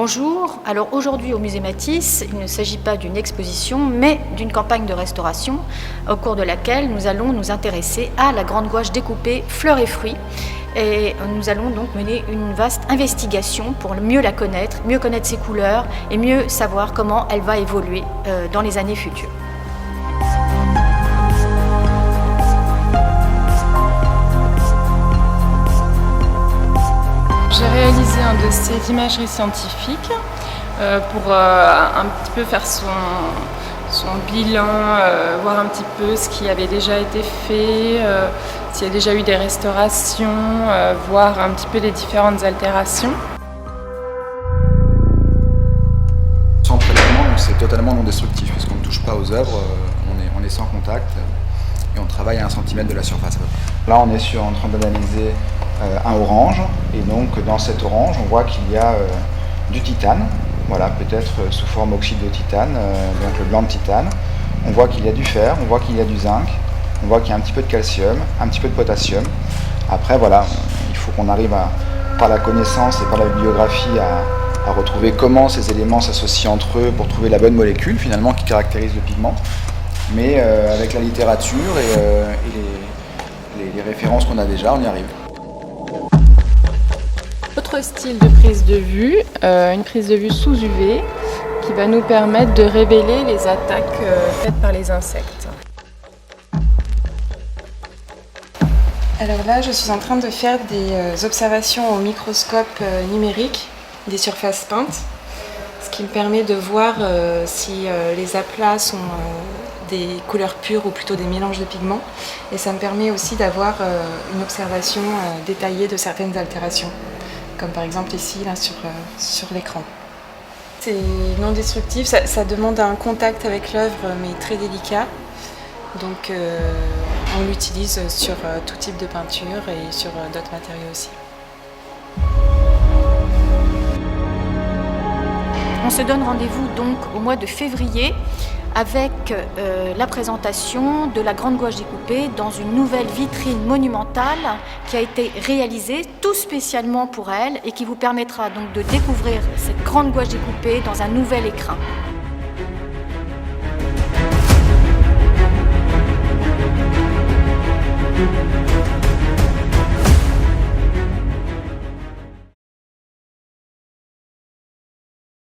Bonjour, alors aujourd'hui au musée Matisse, il ne s'agit pas d'une exposition mais d'une campagne de restauration au cours de laquelle nous allons nous intéresser à la grande gouache découpée fleurs et fruits. Et nous allons donc mener une vaste investigation pour mieux la connaître, mieux connaître ses couleurs et mieux savoir comment elle va évoluer dans les années futures. J'ai réalisé un dossier d'imagerie scientifique pour un petit peu faire son bilan, voir un petit peu ce qui avait déjà été fait, s'il y a déjà eu des restaurations, voir un petit peu les différentes altérations. Sans prélèvement, c'est totalement non destructif puisqu'on ne touche pas aux œuvres, on est sans contact et on travaille à 1 cm de la surface. Là, on est en train d'analyser un orange et donc dans cet orange, on voit qu'il y a du titane. Voilà, peut-être sous forme oxyde de titane, donc le blanc de titane. On voit qu'il y a du fer, on voit qu'il y a du zinc, on voit qu'il y a un petit peu de calcium, un petit peu de potassium. Après, voilà, il faut qu'on arrive par la connaissance et par la bibliographie à retrouver comment ces éléments s'associent entre eux pour trouver la bonne molécule finalement qui caractérise le pigment. Mais avec la littérature et les références qu'on a déjà, on y arrive. Autre style de prise de vue, une prise de vue sous UV qui va nous permettre de révéler les attaques faites par les insectes. Alors là, je suis en train de faire des observations au microscope numérique des surfaces peintes, ce qui me permet de voir si les aplats sont des couleurs pures ou plutôt des mélanges de pigments, et ça me permet aussi d'avoir une observation détaillée de certaines altérations, comme par exemple ici là, sur l'écran. C'est non destructif, ça demande un contact avec l'œuvre mais très délicat, donc on l'utilise sur tout type de peinture et sur d'autres matériaux aussi. On se donne rendez-vous donc au mois de février avec la présentation de la grande gouache découpée dans une nouvelle vitrine monumentale qui a été réalisée tout spécialement pour elle et qui vous permettra donc de découvrir cette grande gouache découpée dans un nouvel écrin.